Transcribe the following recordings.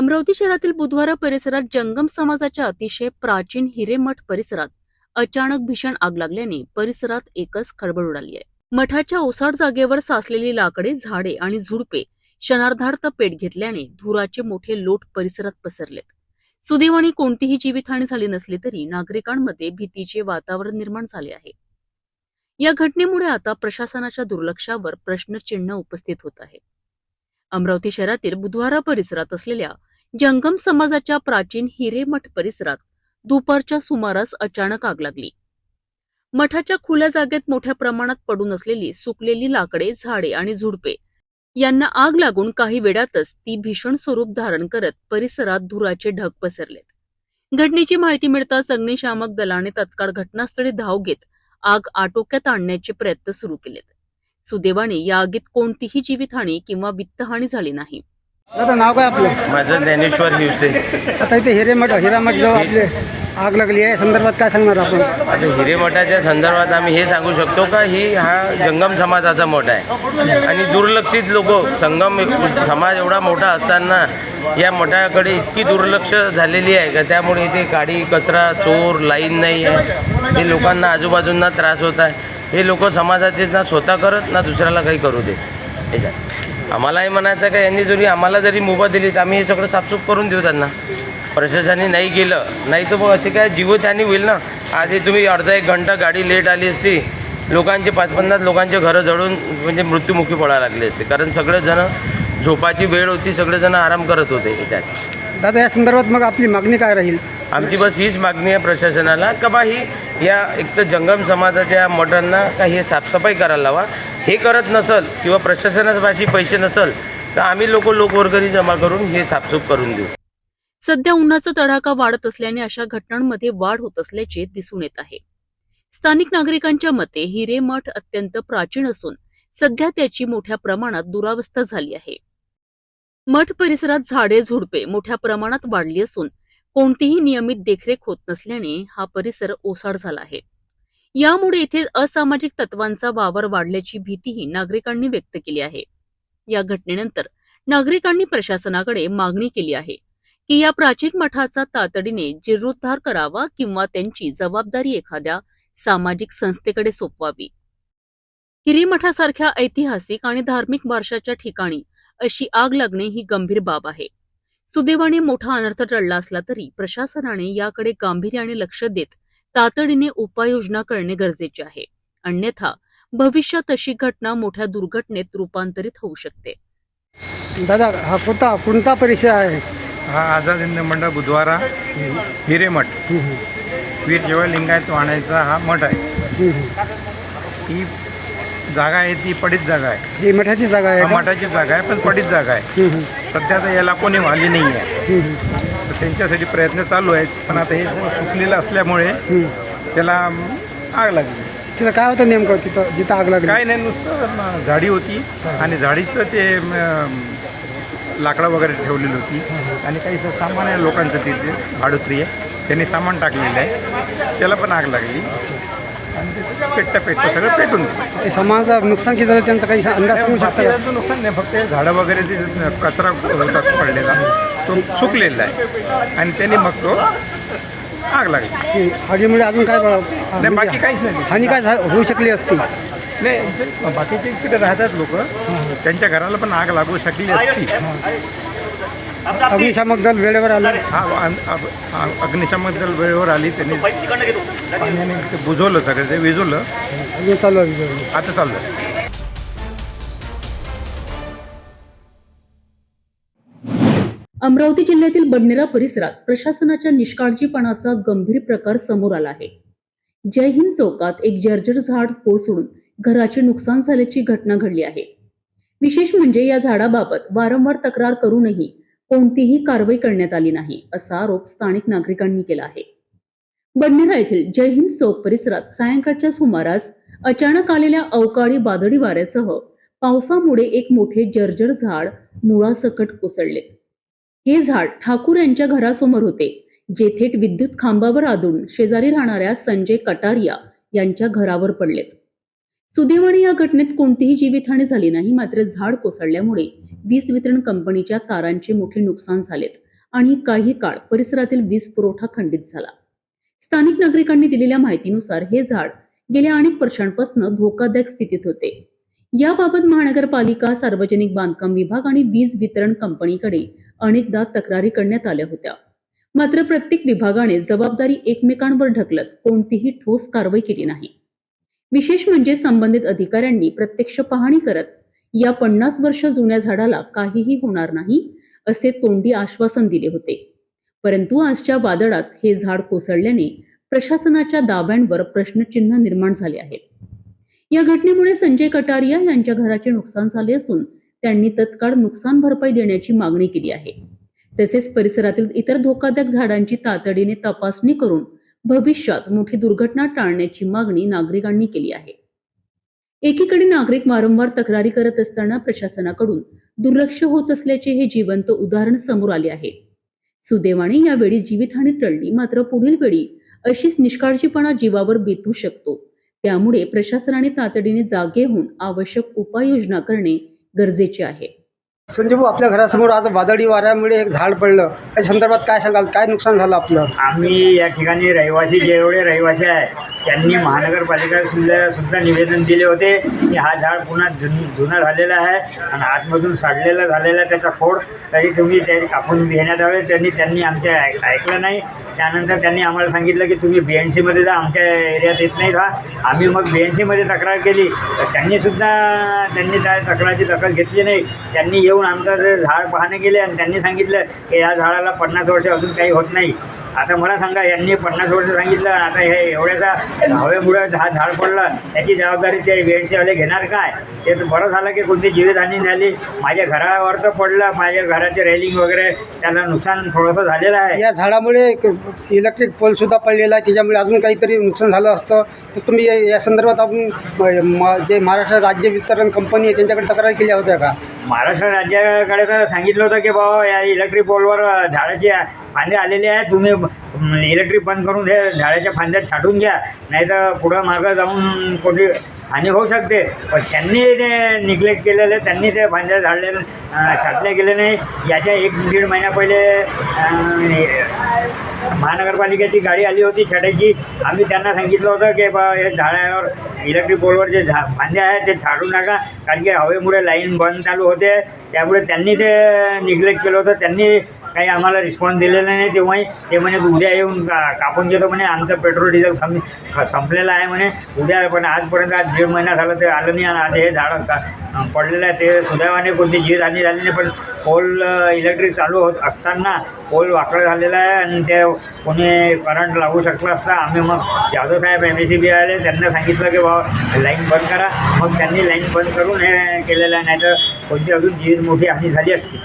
अमरावती शहरातील बुधवारा परिसरात जंगम समाजाच्या अतिशय प्राचीन हिरेमठ परिसरात अचानक भीषण आग लागल्याने परिसरात एकच खळबळ उडाली आहे. मठाच्या ओसाड जागेवर साचलेली लाकडे, झाडे आणि झुडपे क्षणार्धार्थ पेट घेतल्याने धुराचे मोठे लोट परिसरात पसरलेत. सुदैवाने कोणतीही जीवितहानी झाली नसली तरी नागरिकांमध्ये भीतीचे वातावरण निर्माण झाले आहे. या घटनेमुळे आता प्रशासनाच्या दुर्लक्षावर प्रश्नचिन्ह उपस्थित होत आहे. अमरावती शहरातील बुधवारा परिसरात असलेल्या जंगम समाजाच्या प्राचीन हिरेमठ परिसरात दुपारच्या सुमारास अचानक आग लागली. मठाच्या खुल्या जागेत मोठ्या प्रमाणात पडून असलेली सुकलेली लाकडे, झाडे आणि झुडपे यांना आग लागून काही वेळातच ती भीषण स्वरूप धारण करत परिसरात धुराचे ढग पसरलेत. घटनेची माहिती मिळताच अग्निशामक दलाने तत्काळ घटनास्थळी धाव घेत आग आटोक्यात आणण्याचे प्रयत्न सुरू केलेत. सुदैवाने या आगीत कोणतीही जीवितहानी किंवा वित्तहानी झाली नाही. दादा नाव काय आपलं? माझं ज्ञानेश्वर हिवसे. आता इथे हिरामठ जो आपले आग लागली आहे संदर्भात काय सांगणार आपण? आता हिरेमठाच्या संदर्भात आम्ही हे सांगू शकतो का हा जंगम समाजाचा मठ आहे आणि दुर्लक्षित लोक संगम समाज एवढा मोठा असताना या मठाकडे इतकी दुर्लक्ष झालेली आहे का त्यामुळे इथे गाडी, कचरा, चोर, लाईन नाही आहे. हे लोकांना आजूबाजूंना त्रास होत आहे. हे लोक समाजाचे ना स्वतः करत ना दुसऱ्याला काही करू देत. याच्यात आम्हालाही म्हणायचं का यांनी जरी आम्हाला जरी मुभा दिली तर आम्ही हे सगळं साफसूफ करून देऊ त्यांना. प्रशासनाने नाही केलं नाही तर मग असे काय जीवितहानी होईल ना. आधी तुम्ही अर्धा एक घंटा गाडी लेट आली असती, लोकांचे 50-50 लोकांचे घरं जळून म्हणजे मृत्युमुखी पडायला लागले असते. कारण सगळेजण झोपाची वेळ होती, सगळेजण आराम करत होते. याच्यात दादा या संदर्भात मग आपली मागणी काय राहील? आमची बस हीच मागणी आहे प्रशासनाला का बा ही या एक तर जंगम समाजाच्या मठांना का हे साफसफाई करायला लावा. हे करत नसल किंवा प्रशासनापाशी पैसे नसल तर आम्ही लोकवर्गणी जमा करून हे साफसूफ करून देऊ. सध्या उन्हाचा तडाखा वाढत असल्याने अशा घटनांमध्ये वाढ होत असल्याचे दिसून येत आहे. स्थानिक नागरिकांच्या मते हिरेमठ अत्यंत प्राचीन असून सध्या त्याची मोठ्या प्रमाणात दुरावस्था झाली आहे. मठ परिसरात झाडे, झुडपे मोठ्या प्रमाणात वाढली असून कोणतीही नियमित देखरेख होत नसल्याने हा परिसर ओसाड झाला आहे. यामुळे येथे असामाजिक तत्वांचा वावर वाढल्याची भीतीही नागरिकांनी व्यक्त केली आहे. या घटनेनंतर नागरिकांनी प्रशासनाकडे मागणी केली आहे की या प्राचीन मठाचा तातडीने जीर्णोद्धार करावा किंवा त्यांची जबाबदारी एखाद्या सामाजिक संस्थेकडे सोपवावी. हिरेमठासारख्या ऐतिहासिक आणि धार्मिक वारशाच्या ठिकाणी अशी आग लागणे ही गंभीर बाब आहे. सुदैवाने मोठा अनर्थ टळला असला तरी प्रशासनाने याकडे गांभीर्याने लक्ष देत तातडीने उपाययोजना करणे गरजेचे आहे. अन्यथा भविष्यात अशी घटना मोठ्या दुर्घटनेत रूपांतरित होऊ शकते. दादा हा कोणता परिसर आहे? हा आझाद हिंद मंडळ बुधवारा हिरेमठ वीर जवाहर लिंगायत वाण्याचा हा मठ आहे. ही जागा आहे ती पडीत जागा आहे. ही मठाची जागा आहे का? मठाची जागा आहे पण पडीत जागा आहे. सध्या तर याला कोणी वाली नाही आहे. तर त्यांच्यासाठी प्रयत्न चालू आहेत. पण आता हे सुकलेलं असल्यामुळे त्याला आग लागली. तिथं काय होतं नेमकं तिथं जिथं आग लागली? काय नाही, नुसतं झाडी होती आणि झाडीचं ते लाकडं वगैरे ठेवलेली होती आणि काही सामान आहे लोकांचं तिथे भाडोत्री आहे त्यांनी सामान टाकलेलं आहे. त्याला पण आग लागली आणि ते पेटता सगळं पेटून गेलं. ते समाजाचं नुकसान किती झालं त्यांचा काही अंदाज करू शकता का? बाकीचं नुकसान नाही, फक्त हे झाडं वगैरे ते कचरा होता पडलेला तो सुकलेला आहे आणि त्यांनी मग तो आग लागली. की आगीमुळे अजून काय नाही, बाकी काहीच नाही. हानी काय होऊ शकली असती? नाही, बाकीचे तिकडे राहतात लोक, त्यांच्या घराला पण आग लागू शकली असती. अग्निशामक दल वेळेवर आलं? हा अग्निशामक दल वेळेवर आली. त्यांनी पाण्याने ते बुजवलं, सगळं ते विजवलं. अजून चालू आहे? आता चालू आहे. अमरावती जिल्ह्यातील बडनेरा परिसरात प्रशासनाच्या निष्काळजीपणाचा गंभीर प्रकार समोर आला आहे. जय हिंद चौकात एक जर्जर झाड कोसळून घराचे नुकसान झाल्याची घटना घडली आहे. विशेष म्हणजे या झाडाबाबत वारंवार तक्रार करूनही कोणतीही कारवाई करण्यात आली नाही असा आरोप स्थानिक नागरिकांनी केला आहे. बडनेरा येथील जय हिंद चौक परिसरात सायंकाळच्या सुमारास अचानक आलेल्या अवकाळी वादळी वाऱ्यासह पावसामुळे एक मोठे जर्जर झाड मुळासकट कोसळले. हे झाड ठाकूर यांच्या घरासमोर होते, जे थेट विद्युत खांबावर आदळून शेजारी राहणाऱ्या संजय कटारिया यांच्या घरावर पडलेत. सुदैवाने या घटनेत कोणतीही जीवितहानी झाली नाही. मात्र झाड कोसळल्यामुळे वीज वितरण कंपनीच्या तारांचे मोठे नुकसान झालेत आणि काही काळ परिसरातील वीज पुरवठा खंडित झाला. स्थानिक नागरिकांनी दिलेल्या माहितीनुसार हे झाड गेल्या अनेक वर्षांपासून धोकादायक स्थितीत होते. याबाबत महानगरपालिका, सार्वजनिक बांधकाम विभाग आणि वीज वितरण कंपनीकडे अनेकदा तक्रारी करण्यात आल्या होत्या. मात्र प्रत्येक विभागाने जबाबदारी एकमेकांवर ढकलत कोणतीही ठोस कारवाई केली नाही. विशेष म्हणजे संबंधित अधिकाऱ्यांनी प्रत्यक्ष पाहणी करत या 50 वर्ष जुन्या झाडाला काहीही होणार नाही असे तोंडी आश्वासन दिले होते. परंतु आजच्या वादळात हे झाड कोसळल्याने प्रशासनाच्या दाव्यांवर प्रश्नचिन्ह निर्माण झाले आहेत. या घटनेमुळे संजय कटारिया यांच्या घराचे नुकसान झाले असून त्यांनी तत्काळ नुकसान भरपाई देण्याची मागणी केली आहे. तसेच परिसरातील इतर धोकादायक झाडांची तातडीने तपासणी करून भविष्यात मोठी दुर्घटना टाळण्याची मागणी नागरिकांनी केली आहे. एकीकडे नागरिक वारंवार तक्रारी करत असताना प्रशासनाकडून दुर्लक्ष होत असल्याचे हे जिवंत उदाहरण समोर आले आहे. सुदैवाने यावेळी जीवितहानी टळली, मात्र पुढील वेळी अशीच निष्काळजीपणा जीवावर बेतू शकतो. त्यामुळे प्रशासनाने तातडीने जागे होऊन आवश्यक उपाययोजना करणे गरजेचे आहे. संजय भाऊ, आपल्या घरासमोर आज वादळी वाऱ्यामुळे एक झाड पडलं, त्या संदर्भात काय सांगाल? काय नुकसान झालं आपलं? आम्ही या ठिकाणी रहिवासी, जेवढे रहिवासी आहे त्यांनी महानगरपालिकेला सुद्धा निवेदन दिले होते की हा झाड पुन्हा जुना झालेला आहे आणि आतमधून सडलेला झालेला आहे, त्याचा खोड तरी तुम्ही ते कापून घेण्यात यावे. त्यांनी आमच्या ऐकलं नाही. त्यानंतर त्यांनी आम्हाला सांगितलं की तुम्ही BNCमध्ये जा, आमच्या एरियात येत नाही का. आम्ही मग BNCमध्ये तक्रार केली तर त्यांनी त्या तक्रारीची दखल घेतली नाही. त्यांनी येऊन आमचं जे झाड पाहणे गेले आणि त्यांनी सांगितलं की या झाडाला 50 वर्ष अजून काही होत नाही. आता मला सांगा, यांनी 50 वर्ष सांगितलं, आता हे एवढ्याचा हवेमुळे हा झाड पडलं, याची जबाबदारी ते BNCवाले घेणार काय? ते तर बरं झालं की कोणती जीवितहानी झाली. माझ्या घरावर तर पडलं, माझ्या घराचे रेलिंग वगैरे त्याला नुकसान थोडंसं झालेलं आहे. या झाडामुळे इलेक्ट्रिक पोल सुद्धा पडलेला आहे, त्याच्यामुळे अजून काहीतरी नुकसान झालं असतं तर तुम्ही या संदर्भात आपण जे महाराष्ट्र राज्य वितरण कंपनी आहे त्यांच्याकडे तक्रार केल्या होत्या का? महाराष्ट्र राज्याकडे तर सांगितलं होतं की बाबा या इलेक्ट्रिक पोलवर झाडाचे फांदे आलेले आहेत, तुम्ही इलेक्ट्रिक बंद करून हे झाडाच्या फांद्यात छाटून घ्या, नाही तर पुढं मागं जाऊन कोणती हानी होऊ शकते. पण त्यांनी ते निग्लेक्ट केलेले, त्यांनी ते फांद्या छाटले गेले नाही. याच्या 1-1.5 महिना पहिले महानगरपालिकेची गाडी आली होती छटायची. आम्ही त्यांना सांगितलं होतं की बा हे झाडावर इलेक्ट्रिक पोलवर जे फांदे आहेत ते छाडू नका, कारण की हवेमुळे लाईन बंद चालू होते. त्यामुळे त्यांनी ते निग्लेक्ट केलं होतं. त्यांनी काही आम्हाला रिस्पॉन्स दिलेला नाही. तेव्हाही ते म्हणे उद्या येऊन कापून घेतो म्हणे, आमचं पेट्रोल डिझेल संपलेलं आहे म्हणे उद्या. पण आजपर्यंत 1.5 महिना झाला ते आलं नाही आणि आज हे झाड पडलेलं आहे. ते सुदैवाने कोणती जीवितहानी झाली नाही. पण पोल इलेक्ट्रिक चालू होत असताना पोल वाकडं झालेलं आहे आणि ते कोणी करंट लागू शकलं असतं. आम्ही मग जाधव साहेब MSEB आले, त्यांना सांगितलं की बाबा लाईन बंद करा. मग त्यांनी लाईन बंद करून हे केलेलं आहे, नाही तर कोणती अजून जीवित मोठी हानी झाली असती.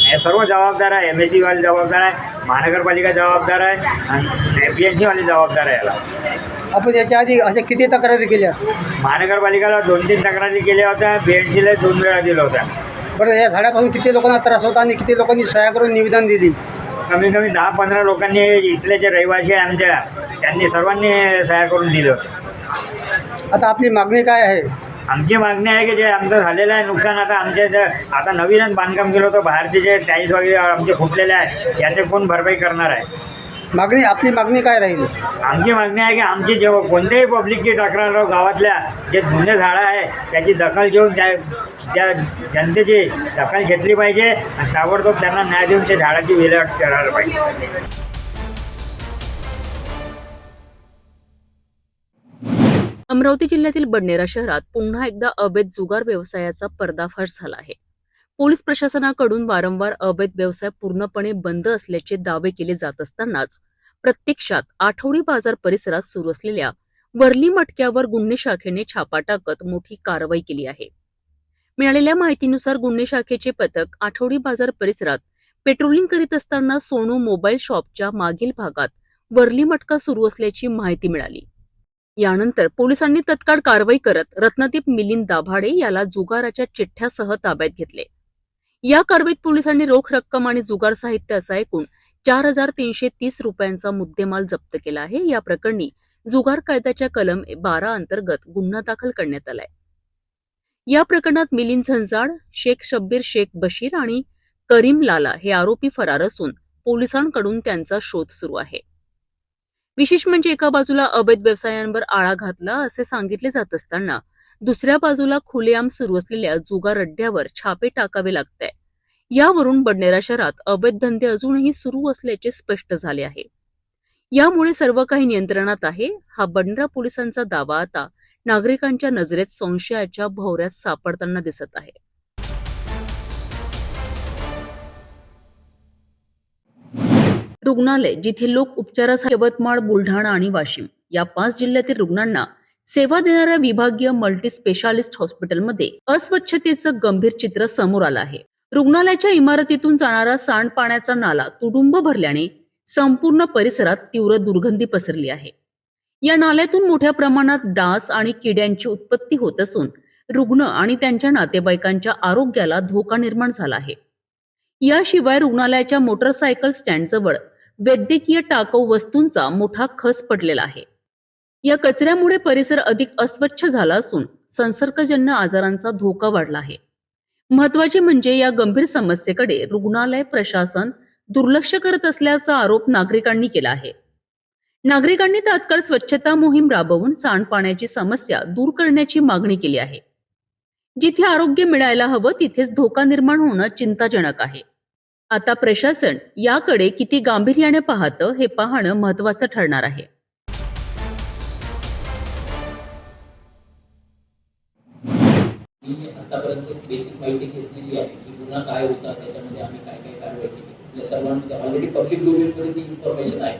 हे सर्व जबाबदार आहे. MSEBवाले जबाबदार आहे, महानगरपालिका जबाबदार आहे आणि BNCवाले जबाबदार आहे. याला आपण याच्या आधी अशा किती तक्रारी केल्या? महानगरपालिकेला 2-3 तक्रारी केल्या होत्या, BNCला 2 वेळा दिलं होत्या. बरं, या झाडापासून किती लोकांना त्रास होता आणि किती लोकांनी सह्या करून निवेदन दिली? कमी कमी 10-15 लोकांनी, इथले जे रहिवासी आहे आमच्या, त्यांनी सर्वांनी सह्या करून दिलं होतं. आता आपली मागणी काय आहे? आमची मागणी आहे की जे आमचं झालेलं आहे नुकसान, आता नवीनच बांधकाम केलं होतं, बाहेरचे जे टाईल्स वगैरे आमचे फुटलेले आहे याचे कोण भरपाई करणार आहे? आपली मागणी काय राहील? आमची मागणी आहे की आमची जेव्हा कोणत्याही पब्लिकची तक्रार गावातल्या जे जुने झाडं आहे त्याची दखल घेऊन त्या जनतेची दखल घेतली पाहिजे आणि ताबडतोब त्यांना न्याय देऊन ते झाडाची विल्हेवाट करायला पाहिजे. अमरावती जिल्ह्यातील बडनेरा शहरात पुन्हा एकदा अवैध जुगार व्यवसायाचा पर्दाफाश झाला आहे. पोलीस प्रशासनाकडून वारंवार अवैध व्यवसाय पूर्णपणे बंद असल्याचे दावे केले जात असतानाच प्रत्यक्षात आठवडी बाजार परिसरात सुरू असलेल्या वर्ली मटक्यावर गुन्हे शाखेने छापा टाकत मोठी कारवाई केली आहे. मिळालेल्या माहितीनुसार गुन्हे शाखेचे पथक आठवडी बाजार परिसरात पेट्रोलिंग करीत असताना सोनू मोबाईल शॉपच्या मागील भागात वर्ली मटका सुरू असल्याची माहिती मिळाली. यानंतर पोलिसांनी तत्काळ कारवाई करत रत्नदीप मिलिंद दाभाडे याला जुगाराच्या चिठ्ठ्यासह ताब्यात घेतले. या कारवाईत पोलिसांनी रोख रक्कम आणि जुगार साहित्य असा एकूण 4,330 रुपयांचा मुद्देमाल जप्त केला आहे. या प्रकरणी जुगार कायद्याच्या कलम 12 अंतर्गत गुन्हा दाखल करण्यात आलाय. या प्रकरणात मिलिंद झंजाड, शेख शब्बीर शेख बशीर आणि करीम लाला हे आरोपी फरार असून पोलिसांकडून त्यांचा शोध सुरू आहे. विशेष म्हणजे एका बाजूला अवैध व्यवसायांवर आळा घातला असे सांगितले जात असताना दुसऱ्या बाजूला खुलेआम सुरू असलेल्या जुगार अड्ड्यावर छापे टाकावे लागतंय. यावरून बडनेरा शहरात अवैध धंदे अजूनही सुरू असल्याचे स्पष्ट झाले आहे. यामुळे सर्व काही नियंत्रणात आहे, हा बडनेरा पोलिसांचा दावा आता नागरिकांच्या नजरेत संशयाच्या भोवऱ्यात सापडताना दिसत आहे. रुग्णालय जिथे लोक उपचारासाठी यवतमाळ, बुलढाणा आणि वाशिम या 5 जिल्ह्यातील रुग्णांना सेवा देणाऱ्या विभागीय मल्टी स्पेशालिस्ट हॉस्पिटलमध्ये अस्वच्छतेचं गंभीर चित्र समोर आलं आहे. रुग्णालयाच्या इमारतीतून जाणारा सांडपाण्याचा नाला तुडुंब भरल्याने संपूर्ण परिसरात तीव्र दुर्गंधी पसरली आहे. या नाल्यातून मोठ्या प्रमाणात डास आणि किड्यांची उत्पत्ती होत असून रुग्ण आणि त्यांच्या नातेवाईकांच्या आरोग्याला धोका निर्माण झाला आहे. याशिवाय रुग्णालयाच्या मोटरसायकल स्टँडजवळ वैद्यकीय टाकाऊ वस्तूंचा मोठा खच पडलेला आहे. या कचऱ्यामुळे परिसर अधिक अस्वच्छ झाला असून संसर्गजन्य आजारांचा धोका वाढला आहे. महत्वाचे म्हणजे या गंभीर समस्येकडे रुग्णालय प्रशासन दुर्लक्ष करत असल्याचा आरोप नागरिकांनी केला आहे. नागरिकांनी तात्काळ स्वच्छता मोहीम राबवून सांडपाण्याची समस्या दूर करण्याची मागणी केली आहे. जिथे आरोग्य मिळायला हवं तिथेच धोका निर्माण होणं चिंताजनक आहे. आता प्रशासन याकडे किती गांभीर्याने पाहतं हे पाहणं महत्वाचं ठरणार आहे. मी आतापर्यंत बेसिक माहिती घेतलेली आहे की गुन्हा काय होता, त्याच्यामध्ये आम्ही काय काय कारवाई केली. आपल्या सर्वांमध्ये ऑलरेडी पब्लिक डोमेनमध्ये ती इन्फॉर्मेशन आहे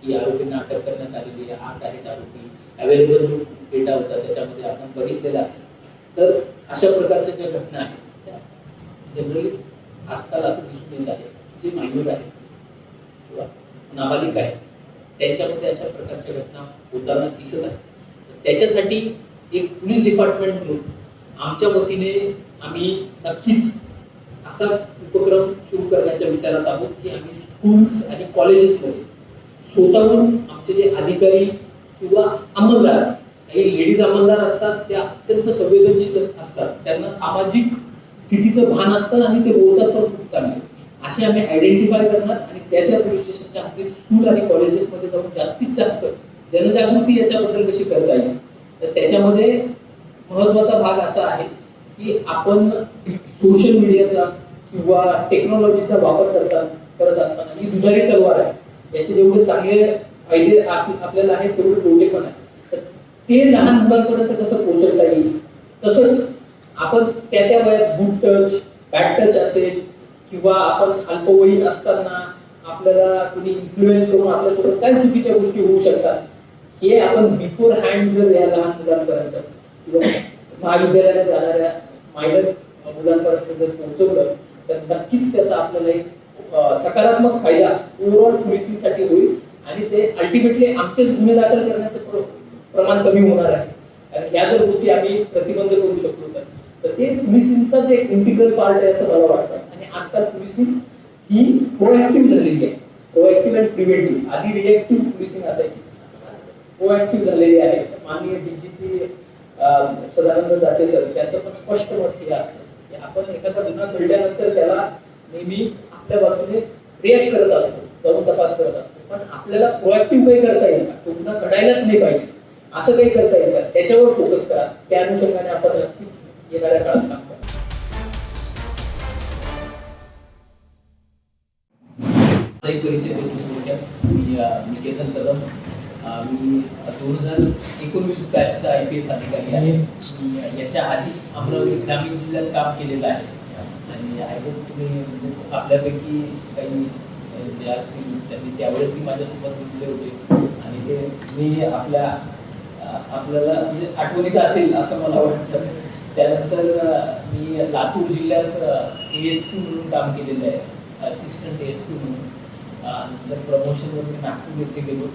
की आरोपींना अटक करण्यात आलेली आहे, 8 आहेत आरोपी. अवेलेबल जो डेटा होता त्याच्यामध्ये आपण बघितलेला आहे. तर अशा प्रकारच्या ज्या घटना आहेत त्या जनरली आजकाल असं दिसून येत आहे, जे मायनर आहेत किंवा नाबालिक आहेत त्यांच्यामध्ये अशा प्रकारच्या घटना होताना दिसत आहेत. त्याच्यासाठी एक पोलीस डिपार्टमेंट म्हणून आमच्या वतीने आम्ही नक्कीच असा उपक्रम सुरू करण्याच्या विचारात आहोत की आम्ही स्कूल्स आणि कॉलेजेसमध्ये स्वतःहून आमचे जे अधिकारी किंवा अंमलदार, काही लेडीज अंमलदार असतात त्या अत्यंत संवेदनशील असतात, त्यांना सामाजिक स्थितीचं भान असतं आणि ते बोलतात पण खूप चांगले, असे आम्ही आयडेंटिफाय करणार आणि त्या पोलीस स्टेशनच्या हद्दीत स्कूल आणि कॉलेजेसमध्ये जाऊन जास्तीत जास्त जनजागृती याच्याबद्दल कशी करता येईल. तर त्याच्यामध्ये महत्वाचा भाग असा आहे की आपण सोशल मीडियाचा किंवा टेक्नॉलॉजीचा वापर करत असताना ही दुधारी तलवार आहे. याचे जेवढे चांगले फायदे आपल्याला आहेत तेवढे तोटे पण आहेत. तर ते लहान मुलांपर्यंत कसं पोहोचवता येईल, तसंच आपण त्या वयात गुड टच, बॅड टच असेल किंवा आपण अल्पवयीन असताना आपल्याला कोणी इन्फ्लुएन्स करून आपल्यासोबत काय चुकीच्या गोष्टी होऊ शकतात हे आपण बिफोर हँड जर या लहान मुलांपर्यंत किंवा महाविद्यालयात जाणाऱ्या मायनर मुलांपर्यंत जर पोहोचवलं तर नक्कीच त्याचा आपल्याला एक सकारात्मक फायदा ओव्हरऑल पोलिसिंगसाठी होईल आणि ते अल्टिमेटली आमचेच गुन्हे दाखल करण्याचं प्रमाण कमी होणार आहे. आणि ह्या जर गोष्टी आम्ही प्रतिबंध करू शकलो तर ते पोलिसिंगचाच एक इंटिग्रल पार्ट आहे असं मला वाटतं. आणि आजकाल पोलिसिंग ही प्रोएक्टिव्ह झालेली आहे, प्रोएक्टिव्ह आणि प्रिव्हेंटिव्ह. आधी रिएक्टिव्ह पोलिसिंग असायची, प्रोएक्टिव्ह झालेली आहे. माननीय डीजीपी सदानंद दाते सर त्यांचं पण स्पष्ट मत हे असतं की आपण एखादा गुन्हा घडल्यानंतर त्याला नेहमी आपल्या बाजूने रिॲक्ट करत असतो, जाऊन तपास करत असतो, पण आपल्याला प्रोएक्टिव्ह काही करता येईल का, तो गुन्हा घडायलाच नाही पाहिजे असं काही करता येईल का, त्याच्यावर फोकस करा. त्या अनुषंगाने आपण नक्कीच येणाऱ्या काळात काम करा. परिचय देतो. मी केतन कदम, मी 2019 बॅचचा IPS अधिकारी आहे. मी याच्या आधी अमरावती ग्रामीण जिल्ह्यात काम केलेलं आहे आणि आय होप तुम्ही म्हणजे आपल्यापैकी काही जे असतील त्यांनी त्यावेळेसही माझ्यासोबत बोलले होते आणि ते मी आपल्याला म्हणजे आठवणीत असेल असं मला वाटतं. त्यानंतर मी लातूर जिल्ह्यात ASP म्हणून काम केलेलं आहे, असिस्टंट ASP म्हणून. नंतर प्रमोशनवर मी नागपूर येथे गेलो,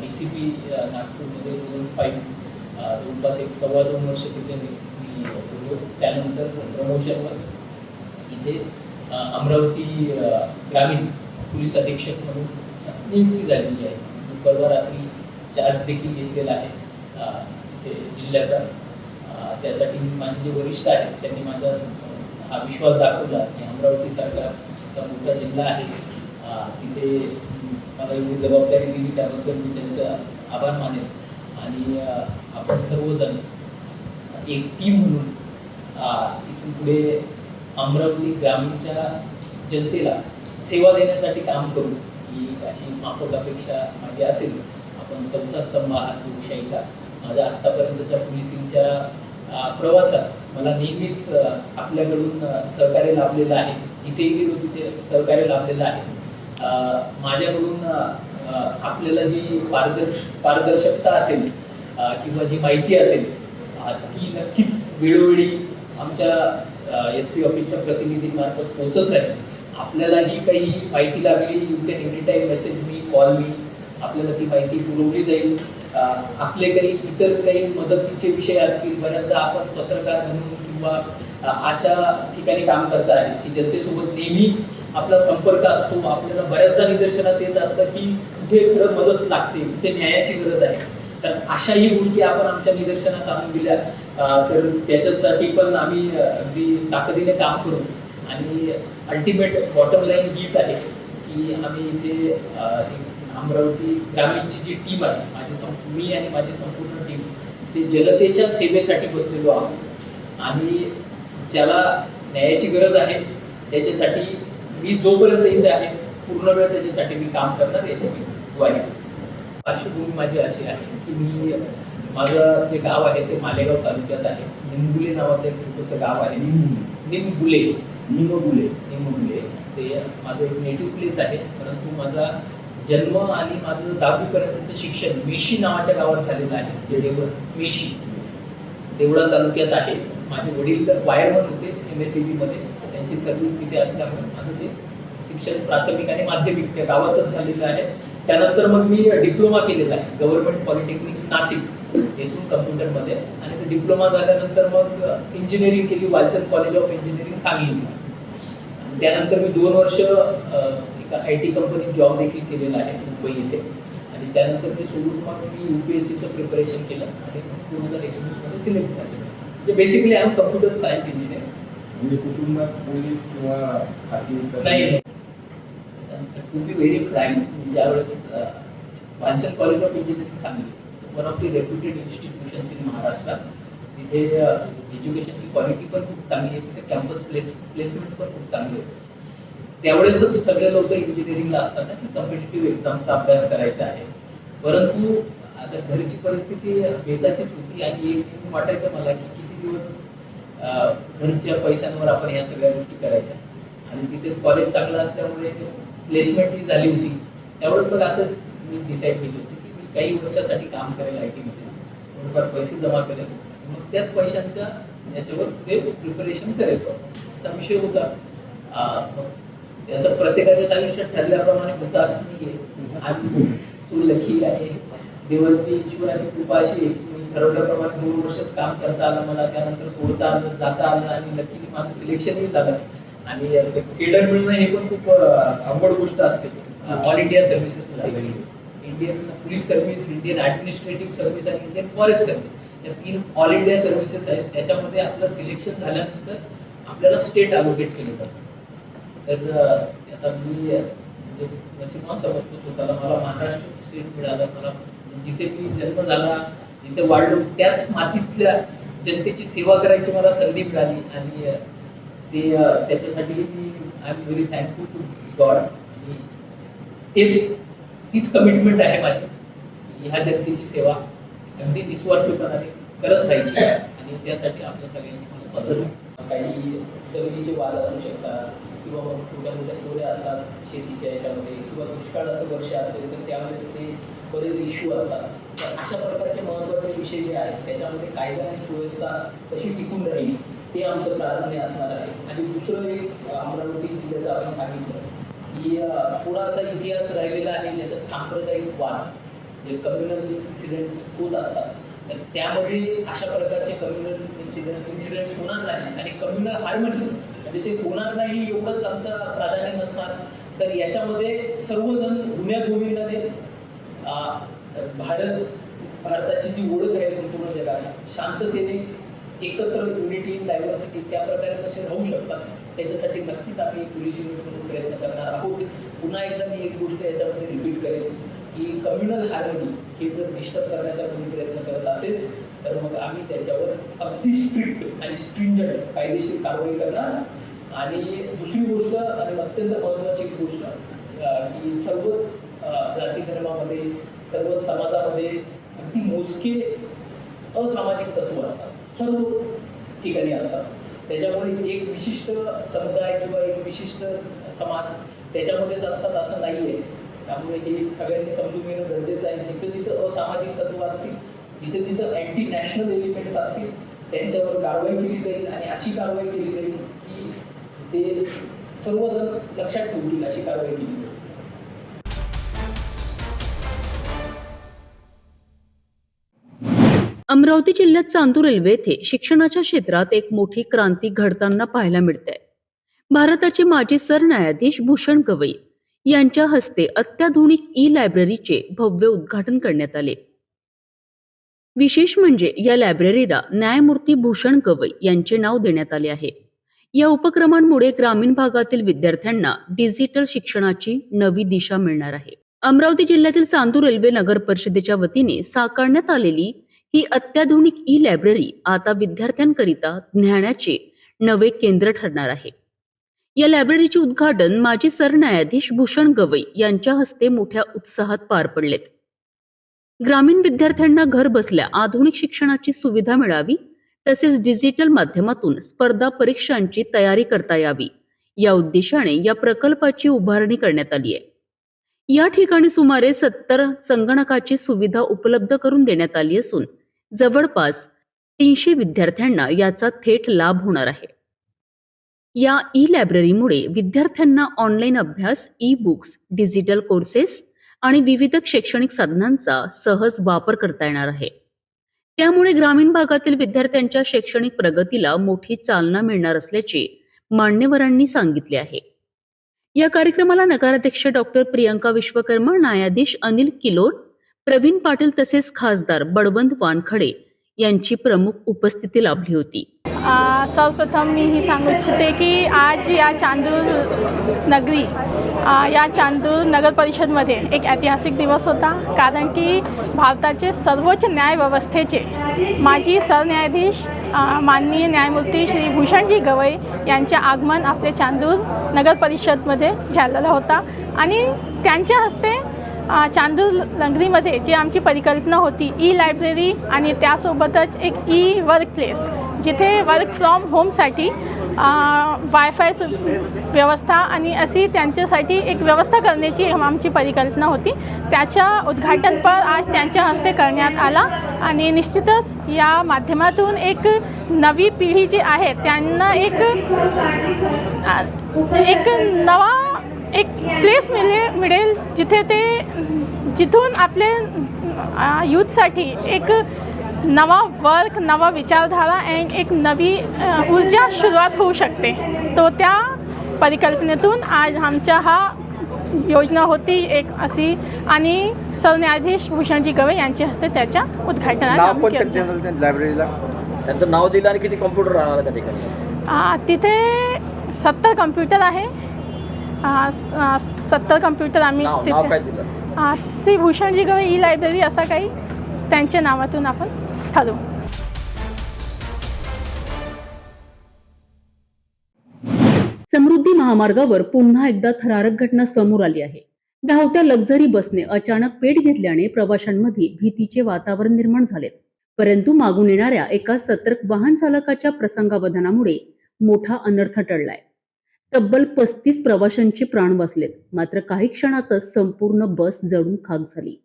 DCP नागपूरमध्ये 2005, जवळपास 1-2.25 वर्ष तिथे मी होतो. त्यानंतर प्रमोशनवर इथे अमरावती ग्रामीण पोलीस अधीक्षक म्हणून नियुक्ती झालेली आहे. परवा रात्री चार्ज देखील घेतलेला आहे ते जिल्ह्याचा. त्यासाठी माझे जे वरिष्ठ आहेत त्यांनी माझा हा विश्वास दाखवला की अमरावतीसारखा मोठा जिल्हा आहे, तिथे मला एवढी जबाबदारी दिली त्याबद्दल मी त्यांचा आभार मानेन. आणि आपण सर्वजण एक टीम म्हणून इथून पुढे अमरावती ग्रामीणच्या जनतेला सेवा देण्यासाठी काम करू ही अशी माफक अपेक्षा माझी असेल. आपण चौथा स्तंभ आहात लोकशाहीचा. माझ्या आत्तापर्यंतच्या पोलिसिंगच्या प्रवासात मला नेहमीच आपल्याकडून सहकार्य लाभलेलं आहे. इथेही गेलो तिथे सहकार्य लाभलेलं आहे. माझ्याकडून आपल्याला जी पारदर्शकता असेल किंवा जी माहिती असेल ती नक्कीच वेळोवेळी आमच्या SP ऑफिसच्या प्रतिनिधींमार्फत पोहोचत राहील. आपल्यालाही काही माहिती लागली you can any time message me, call मी. आपल्याला ती माहिती पुरवली जाईल. आपले काही इतर काही मदतीचे विषय असतील, बऱ्याचदा आपण पत्रकार म्हणून किंवा अशा ठिकाणी काम करता आहे की जनतेसोबत नेहमी आपला संपर्क असतो. आपल्याला बऱ्याचदा निदर्शनास येत असतं की कुठे खरं मदत लागते, कुठे न्यायाची गरज आहे. तर अशाही गोष्टी आपण आमच्या निदर्शनास आणून दिल्या तर त्याच्यासाठी पण आम्ही अगदी ताकदीने काम करू. आणि अल्टिमेट बॉटम लाईन हीच आहे की आम्ही इथे अमरावती ग्रामीणची जी टीम आहे, मी आणि माझी संपूर्ण टीम ते जनतेच्या सेवेसाठी बसलेलो आहोत. आणि ज्याला न्यायाची गरज आहे त्याच्यासाठी मी जोपर्यंत इथे आहे पूर्ण वेळ त्याच्यासाठी मी काम करणार, याची मी ग्वाही. पार्श्वभूमी माझी अशी आहे की माझं जे गाव आहे ते मालेगाव तालुक्यात आहे. निमगुले नावाचं एक छोटंसं गाव आहे. निमगुले ते माझं एक नेटिव्ह प्लेस आहे. परंतु माझा जन्म आणि माझं 10वीपर्यंतचं शिक्षण मेशी नावाच्या गावात झालेलं आहे. जे मेशी देवळा तालुक्यात आहे. माझे वडील वायरमन होते MSEB मध्ये. त्यांची सर्व्हिस तिथे असल्यामुळे माझं ते शिक्षण प्राथमिक आणि माध्यमिक त्या गावातच झालेलं आहे. त्यानंतर मग मी डिप्लोमा केलेला आहे गव्हर्नमेंट पॉलिटेक्निक नाशिक येथून कम्प्युटरमध्ये. आणि ते डिप्लोमा झाल्यानंतर मग इंजिनिअरिंग केली Walchand college of engineering Sangli. त्यानंतर मी 2 वर्ष एका IT कंपनीत जॉब देखील केलेला आहे मुंबई येथे. आणि त्यानंतर ते सोडून मग मी UPSCचं प्रिपरेशन केलं आणि 2019मध्ये सिलेक्ट झाले. म्हणजे basically I am computer science engineer. म्हणजे कुटुंबात पोलीस किंवा नाही. टू बी व्हेरी फ्रँक, ज्यावेळेस Walchand college of engineering Sangli one of the reputed institutions in Maharashtra. तिथे एज्युकेशनची क्वालिटी पण खूप चांगली आहे. तिथे कॅम्पस प्लेसमेंट्स पण खूप चांगले आहेत. त्यावेळेसच ठरलेलं होतं इंजिनिअरिंगला असताना की कॉम्पिटिटिव्ह एक्झामचा अभ्यास करायचा आहे. परंतु आता घरची परिस्थिती बेताचीच होती आणि एक वाटायचं मला की किती दिवस घरच्या पैशांवर आपण ह्या सगळ्या गोष्टी करायच्या. आणि तिथे कॉलेज चांगलं असल्यामुळे प्लेसमेंटही झाली होती. त्यावेळेस मग असं मी डिसाईड केली होती की मी काही वर्षासाठी काम करेल IT मध्ये, थोडेफार पैसे जमा करेल, मग त्याच पैशांच्या याच्यावर ते प्रिपरेशन करेल असा विषय होता. मग आता प्रत्येकाच्याच आयुष्यात ठरल्याप्रमाणे होतं असं नाही आहे. आम्ही तू लकी आहे, देवाची ईश्वराची कृपा अशी आहे की मी ठरवल्याप्रमाणे 2 वर्षच काम करता आलं मला. त्यानंतर सोडता आलं, जाता आलं आणि लकीली माझं सिलेक्शनही झालं. आणि केडर मिळणं हे पण खूप अवघड गोष्ट असते. All India services Indian police service, Indian administrative service आणि इंडियन फॉरेस्ट सर्व्हिस या 3 ऑल इंडिया सर्व्हिसेस आहेत. त्याच्यामध्ये आपलं सिलेक्शन झाल्यानंतर आपल्याला स्टेट अलोकेट केलं जातं. तर आता मी म्हणजे नशिबान समजतो स्वतःला. मला महाराष्ट्र स्टेट मिळालं. मला जिथे मी जन्म झाला, जिथे वाढलो त्याच मातीतल्या जनतेची सेवा करायची मला संधी मिळाली. आणि ते त्याच्यासाठी मी I am very thankful to God. आणि तीच कमिटमेंट आहे माझी. ह्या जनतेची सेवा अगदी निस्वार्थपणाने करत राहायची आणि त्यासाठी आपल्या सगळ्यांची मला मदत. काही जमिनीचे वाद असू शकतात किंवा मग छोट्या मोठ्या चोऱ्या असतात शेतीच्या याच्यामध्ये किंवा दुष्काळाचं वर्ष असेल तर त्यावेळेस ते बरेच इश्यू असतात. तर अशा प्रकारचे महत्त्वाचे विषय जे आहेत त्याच्यामध्ये कायदा आणि सुव्यवस्था कशी टिकून राहील हे आमचं प्राधान्य असणार आहे. आणि दुसरं एक अमरावती जिल्ह्याचं आपण सांगितलं की थोडासा इतिहास राहिलेला आहे ज्याच्यात सांप्रदायिक वाद जे कम्युनल इन्सिडेंट्स होत असतात. तर त्यामध्ये अशा प्रकारचे कम्युनल इन्सिडेंट्स होणार नाही आणि कम्युनल हार्मनी म्हणजे ते होणार नाही एवढंच आमचं प्राधान्य नसणार. तर याच्यामध्ये सर्वजण गुन्ह्या गोविंदाने भारताची जी ओळख आहे संपूर्ण जगात शांततेने एकत्र युनिटी डायव्हर्सिटी त्या प्रकारे कसे राहू शकतात त्याच्यासाठी नक्कीच आम्ही पोलीस युनिट म्हणून प्रयत्न करणार आहोत. पुन्हा एकदा मी एक गोष्ट याच्यामध्ये रिपीट करेन की कम्युनल हार्मनी हे जर डिस्टर्ब करण्याचा कोणी प्रयत्न करत असेल तर मग आम्ही त्याच्यावर अगदी स्ट्रिक्ट आणि स्ट्रिंजंट कायदेशीर कारवाई करणार. आणि दुसरी गोष्ट आणि अत्यंत महत्त्वाची गोष्ट की सर्वच जाती धर्मामध्ये सर्वच समाजामध्ये अगदी मोजके असामाजिक तत्व असतात, सर्व ठिकाणी असतात. त्याच्यामुळे एक विशिष्ट समुदाय किंवा एक विशिष्ट समाज त्याच्यामध्येच असतात असं नाही आहे. त्यामुळे हे सगळ्यांनी समजून घेणं गरजेचं आहे. जिथं जिथं असामाजिक तत्व असतील, जिथं जिथं अँटी नॅशनल एलिमेंट्स असतील त्यांच्यावर कारवाई केली जाईल आणि अशी कारवाई केली जाईल की ते सर्वजण लक्षात ठेवतील अशी कारवाई केली जाईल. अमरावती जिल्ह्यात चांदूर रेल्वे येथे शिक्षणाच्या क्षेत्रात एक मोठी क्रांती घडताना पाहायला मिळते. भारताचे माजी सरन्यायाधीश भूषण गवई यांच्या हस्ते अत्याधुनिक ई-लायब्ररीचे भव्य उद्घाटन करण्यात आले. विशेष म्हणजे या लायब्ररीला न्यायमूर्ती भूषण गवई यांचे नाव देण्यात आले आहे. या उपक्रमांमुळे ग्रामीण भागातील विद्यार्थ्यांना डिजिटल शिक्षणाची नवी दिशा मिळणार आहे. अमरावती जिल्ह्यातील चांदूर रेल्वे नगर परिषदेच्या वतीने साकारण्यात आलेली ही अत्याधुनिक ई-लायब्ररी आता विद्यार्थ्यांकरिता ज्ञानाचे नवे केंद्र ठरणार आहे. या लायब्ररीचे उद्घाटन माजी सरन्यायाधीश भूषण गवई यांच्या हस्ते मोठ्या उत्साहात पार पडलेत. ग्रामीण विद्यार्थ्यांना घर बसल्या आधुनिक शिक्षणाची सुविधा मिळावी तसेच डिजिटल माध्यमातून स्पर्धा परीक्षांची तयारी करता यावी या उद्देशाने या प्रकल्पाची उभारणी करण्यात आली आहे. या ठिकाणी सुमारे 70 संगणकाची सुविधा उपलब्ध करून देण्यात आली असून जवळपास 300 विद्यार्थ्यांना याचा थेट लाभ होणार आहे. या ई-लायब्ररीमुळे विद्यार्थ्यांना ऑनलाईन अभ्यास, ई-बुक्स, डिजिटल कोर्सेस आणि विविध शैक्षणिक साधनांचा सहज वापर करता येणार आहे. त्यामुळे ग्रामीण भागातील विद्यार्थ्यांच्या शैक्षणिक प्रगतीला मोठी चालना मिळणार असल्याचे मान्यवरांनी सांगितले आहे. या कार्यक्रमाला नगराध्यक्ष डॉक्टर प्रियंका विश्वकर्मा, न्यायाधीश अनिल किलोर, प्रवीण पाटील तसेच खासदार बळवंत वानखडे यांची प्रमुख उपस्थिती लाभली होती. सर्वप्रथम मी ही सांगू इच्छिते की आज या चांदूर नगरी या चांदूर नगर परिषदमध्ये एक ऐतिहासिक दिवस होता. कारण की भारताचे सर्वोच्च न्यायव्यवस्थेचे माजी सरन्यायाधीश माननीय न्यायमूर्ती श्री भूषणजी गवई यांचे आगमन आपले चांदूर नगर परिषदमध्ये झालेलं होता आणि त्यांच्या हस्ते चांदूर नगरीमध्ये जी आमची परिकल्पना होती ई-लायब्ररी आणि त्यासोबतच एक वर्क प्लेस जिथे वर्क फ्रॉम होमसाठी वायफाय व्यवस्था आणि अशी त्यांच्यासाठी एक व्यवस्था करण्याची आमची परिकल्पना होती. त्याच्या उद्घाटनपर आज त्यांच्या हस्ते करण्यात आला आणि निश्चितच या माध्यमातून एक नवी पिढी जी आहे त्यांना एक नवा एक प्लेस मिळेल जिथून आपले यूथसाठी एक नवा वर्क, नवा विचारधारा आणि एक नवी ऊर्जा सुरुवात होऊ शकते. तो त्या परिकल्पनेतून आज आमच्या हा योजना होती एक अशी आणि सरन्यायाधीश भूषणजी गवई यांच्या हस्ते त्याच्या उद्घाटनाला लायब्ररीला त्यांचं नाव दिलं आणि किती कॉम्प्युटर राहणार त्या ठिकाणी? तिथे 70 कम्प्युटर आहे. 70 कम्प्युटर आम्ही नाव काय दिलं? श्री भूषणजी गवई ई-लायब्ररी असं काही त्यांच्या नावातून आपण ठरवू. समृद्धी महामार्गावर पुन्हा एकदा थरारक घटना समोर आली आहे. धावत्या लक्झरी बसने अचानक पेट घेतल्याने प्रवाशांमध्ये भीतीचे वातावरण निर्माण झाले. परंतु मागून येणाऱ्या एका सतर्क वाहन चालकाच्या प्रसंगावधानामुळे मोठा अनर्थ टळलाय. तब्बल 35 प्रवाशांचे प्राण वाचलेत. मात्र काही क्षणातच संपूर्ण बस जळून खाक झाली.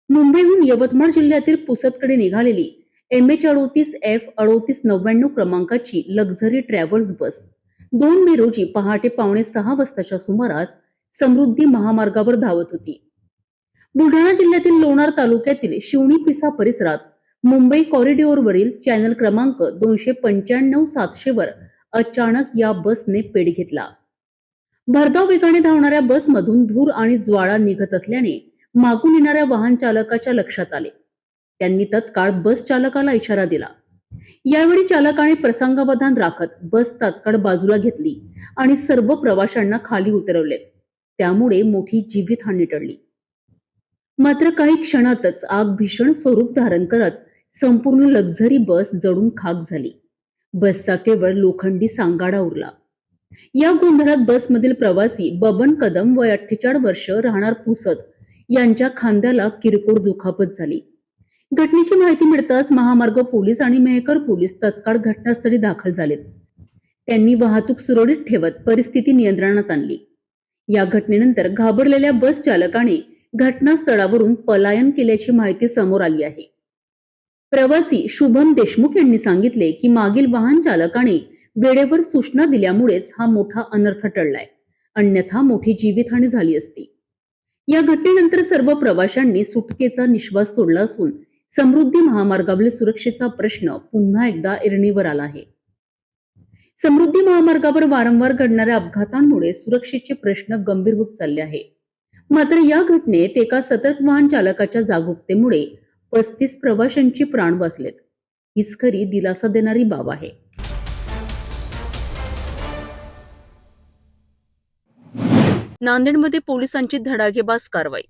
मुंबईहून यवतमाळ जिल्ह्यातील पुसदकडे निघालेली MH38F3899 क्रमांकाची लक्झरी ट्रॅव्हल्स बस 2 मे रोजी पहाटे 5:45 वाजताच्या सुमारास समृद्धी महामार्गावर धावत होती. बुलढाणा जिल्ह्यातील लोणार तालुक्यातील शिवणी-पिसा परिसरात मुंबई कॉरिडॉरवरील चॅनल क्रमांक 295-700 वर अचानक या बसने पेट घेतला. भरधाव वेगाने धावणाऱ्या बसमधून धूर आणि ज्वाळा निघत असल्याने मागून येणाऱ्या वाहन चालकाच्या लक्षात आले. त्यांनी तत्काळ बस चालकाला इशारा दिला. यावेळी चालकाने प्रसंगावधान राखत बस तात्काळ बाजूला घेतली आणि सर्व प्रवाशांना खाली उतरवले. त्यामुळे मोठी जीवितहानी टळली. मात्र काही क्षणातच आग भीषण स्वरूप धारण करत संपूर्ण लक्झरी बस जळून खाक झाली. बसचा केवळ लोखंडी सांगाडा उरला. या गोंधळात बसमधील प्रवासी बबन कदम वय 48 वर्ष राहणार पुसद यांच्या खांद्याला किरकोळ दुखापत झाली. घटनेची माहिती मिळताच महामार्ग पोलीस आणि मेहकर पोलीस तत्काळ घटनास्थळी दाखल झालेत. त्यांनी वाहतूक सुरळीत ठेवत परिस्थिती नियंत्रणात आणली. या घटनेनंतर घाबरलेल्या बस चालकाने घटनास्थळावरून पलायन केल्याची माहिती समोर आली आहे. प्रवासी शुभम देशमुख यांनी सांगितले की मागील वाहन चालकाने वेळेवर सूचना दिल्यामुळेच हा मोठा अनर्थ टळलाय, अन्यथा मोठी जीवितहानी झाली असती. या घटनेनंतर सर्व प्रवाशांनी सुटकेचा निश्वास सोडला असून समृद्धी महामार्गावरील सुरक्षेचा प्रश्न पुन्हा एकदा ऐरणीवर आला आहे. समृद्धी महामार्गावर वारंवार घडणाऱ्या अपघातांमुळे सुरक्षेचे प्रश्न गंभीर होत चालले आहे. मात्र या घटनेत एका सतर्क वाहन चालकाच्या जागरूकतेमुळे 35 प्रवाशांची प्राण वाचलेत. हीच खरी दिलासा देणारी बाब आहे. नांदेडमध्ये पोलिसांची धडाकेबाज कारवाई.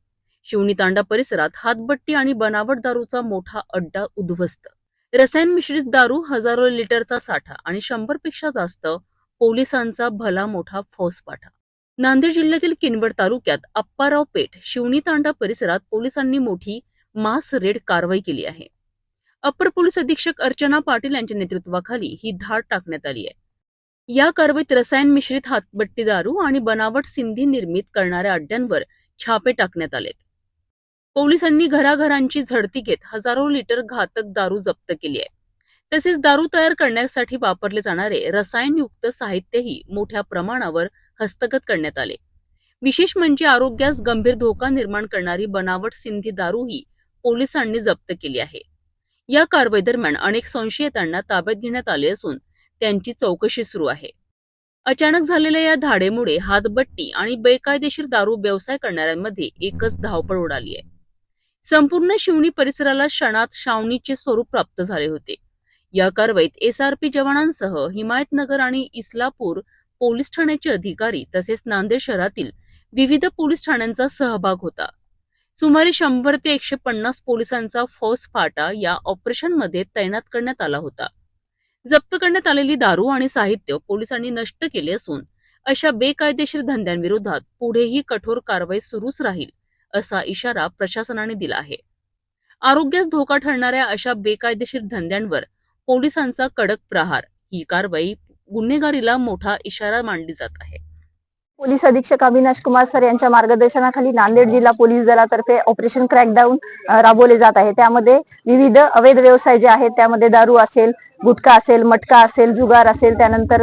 शिवणी तांडा परिसरात हातबट्टी आणि बनावट दारूचा मोठा अड्डा उद्ध्वस्त. रसायन मिश्रित दारू, हजारो लिटरचा साठा आणि 100 पेक्षा जास्त पोलिसांचा भला मोठा फौजपाठा. नांदेड जिल्ह्यातील किनवट तालुक्यात अप्पाराव पेठ शिवणी तांडा परिसरात पोलिसांनी मोठी मास रेड कारवाई केली आहे. अप्पर पोलीस अधीक्षक अर्चना पाटील यांच्या नेतृत्वाखाली ही धाड टाकण्यात आली आहे. या कारवाईत रसायन मिश्रित हातबट्टी दारू आणि बनावट सिंधी निर्मित करणाऱ्या अड्ड्यांवर छापे टाकण्यात आलेत. पोलिसांनी घराघरांची झडती घेत हजारो लिटर घातक दारू जप्त केली आहे. तसेच दारू तयार करण्यासाठी वापरले जाणारे रसायनयुक्त साहित्यही मोठ्या प्रमाणावर हस्तगत करण्यात आले. विशेष म्हणजे आरोग्यास गंभीर धोका निर्माण करणारी बनावट सिंधी दारूही पोलिसांनी जप्त केली आहे. या कारवाई दरम्यान अनेक संशयितांना ताब्यात घेण्यात आले असून त्यांची चौकशी सुरू आहे. अचानक झालेल्या या धाडेमुळे हातबट्टी आणि बेकायदेशीर दारू व्यवसाय करणाऱ्यांमध्ये एकच धावपळ उडाली आहे. संपूर्ण शिवणी परिसराला क्षणात छावणीचे स्वरूप प्राप्त झाले होते. या कारवाईत एसआरपी जवानांसह हिमायतनगर आणि इस्लापूर पोलीस ठाण्याचे अधिकारी तसेच नांदेड शहरातील विविध पोलीस ठाण्यांचा सहभाग होता. सुमारे 100 ते 150 पोलिसांचा फौजफाटा या ऑपरेशनमध्ये तैनात करण्यात आला होता. जप्त करण्यात आलेली दारू आणि साहित्य पोलिसांनी नष्ट केले असून अशा बेकायदेशीर धंद्यांविरोधात पुढेही कठोर कारवाई सुरूच राहील असा इशारा प्रशासनाने दिला आहे. आरोग्यास धोका ठरणाऱ्या अशा बेकायदेशीर धंद्यांवर पोलिसांचा कडक प्रहार, ही कारवाई गुन्हेगारीला मोठा इशारा मानली जात आहे. पोलीस अधीक्षक अविनाश कुमार सर यांच्या मार्गदर्शनाखाली नांदेड जिल्हा पोलीस दलातर्फे ऑपरेशन क्रॅकडाऊन राबवले जात आहे. त्यामध्ये विविध अवैध व्यवसाय जे आहेत, त्यामध्ये दारू असेल, गुटखा असेल, मटका असेल, जुगार असेल, त्यानंतर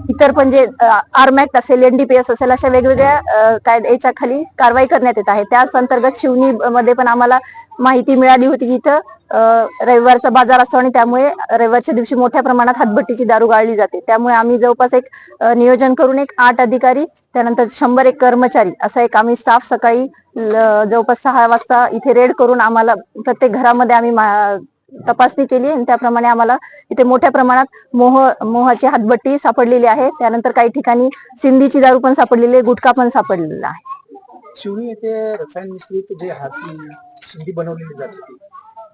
इतर पण जे आर्मॅक्ट असेल, एनडीपीएस असेल, अशा वेगवेगळ्या कायद्याच्या खाली कारवाई करण्यात येत आहे. त्याच अंतर्गत शिवनी मध्ये पण आम्हाला माहिती मिळाली होती की इथं रविवारचा बाजार असतो आणि त्यामुळे रविवारच्या दिवशी मोठ्या प्रमाणात हातभट्टीची दारू गाळली जाते. त्यामुळे आम्ही जवळपास एक नियोजन करून 8 अधिकारी, त्यानंतर 100 कर्मचारी असा एक आम्ही स्टाफ सकाळी जवळपास 6 वाजता इथे रेड करून आम्हाला प्रत्येक घरामध्ये आम्ही तपासणी केली आणि त्याप्रमाणे आम्हाला इथे मोठ्या प्रमाणात मोहाची हातभट्टी सापडलेली आहे. त्यानंतर काही ठिकाणी सिंधीची दारू पण सापडलेली आहे, गुटखा पण सापडलेला आहे. शिवणी येथे रसायन मिश्रित जे सिंधी बनवलेली जात होती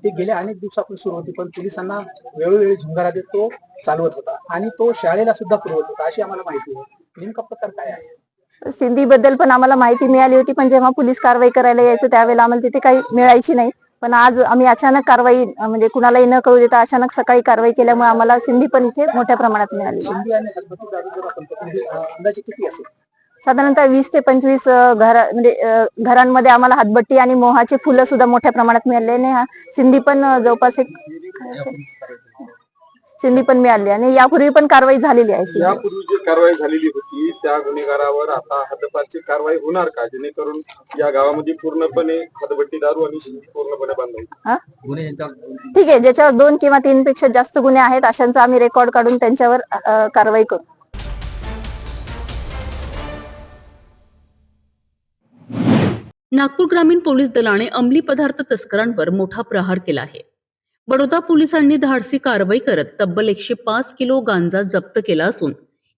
ते गेल्या अनेक दिवसापासून सुरू होती, पण पोलिसांना वेळोवेळी झुंगारात तो चालवत होता आणि तो शाळेला सुद्धा पुरवत होता अशी आम्हाला माहिती आहे. नेमका प्रकार काय आहे? सिंधी बद्दल पण आम्हाला माहिती मिळाली होती, पण जेव्हा पोलीस कारवाई करायला यायचं त्यावेळेला आम्हाला तिथे काही मिळायची नाही. पण आज आम्ही अचानक कारवाई, म्हणजे कुणालाही न कळू देता अचानक सकाळी कारवाई केल्यामुळे आम्हाला सिंधी पण इथे मोठ्या प्रमाणात मिळाली. सिंधी आणि हातभट्टी दारू जर आपण अंदाजे किती असेल? साधारणतः 20 ते 25 घरांमध्ये आम्हाला हातभट्टी आणि मोहाचे फुलं सुद्धा मोठ्या प्रमाणात मिळाले. सिंधी पण जवळपास सिंधी पण मिळाली आणि यापूर्वी पण कारवाई झालेली आहे. यापूर्वी जी कारवाई झालेली होती त्या गुन्हेगारावर आता हद्दपारची कारवाई होणार का, जेणेकरून या गावामध्ये पूर्णपणे हातभट्टी दारू आणि सिंधी पूर्णपणे बंद होईल? ठीक आहे, ज्याच्यावर 2 किंवा 3 पेक्षा जास्त गुन्हे आहेत अशांचा आम्ही रेकॉर्ड काढून त्यांच्यावर कारवाई करू. नागपूर ग्रामीण पोलीस दलाने अंमली पदार्थ तस्करांवर मोठा प्रहार केला आहे. बडोदा पोलिसांनी धाडसी कारवाई करत तब्बल 105 किलो गांजा जप्त केला असून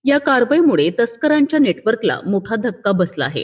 या कारवाईमुळे तस्करांच्या नेटवर्कला मोठा धक्का बसला आहे.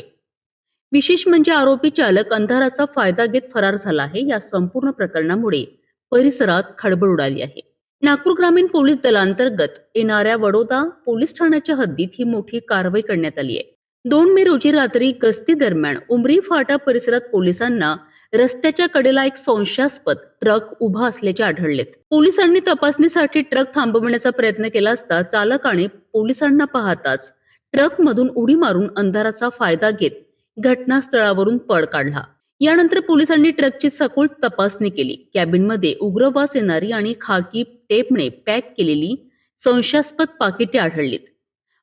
विशेष म्हणजे आरोपी चालक अंधाराचा फायदा घेत फरार झाला आहे. या संपूर्ण प्रकरणामुळे परिसरात खळबळ उडाली आहे. नागपूर ग्रामीण पोलीस दलांतर्गत येणाऱ्या बडोदा पोलीस ठाण्याच्या हद्दीत ही मोठी कारवाई करण्यात आली आहे. 2 मे रोजी रात्री गस्ती दरम्यान उमरी फाटा परिसरात पोलिसांना रस्त्याच्या कडेला एक संशयास्पद ट्रक उभा असल्याचे आढळलेत. पोलिसांनी तपासणीसाठी ट्रक थांबवण्याचा प्रयत्न केला असता चालकाने पोलिसांना पाहताच ट्रकमधून उडी मारून अंधाराचा फायदा घेत घटनास्थळावरून पळ काढला. यानंतर पोलिसांनी ट्रकची सखोल तपासणी केली. कॅबिनमध्ये उग्र वास येणारी आणि खाकी टेपने पॅक केलेली संशयास्पद पाकिटे आढळलीत.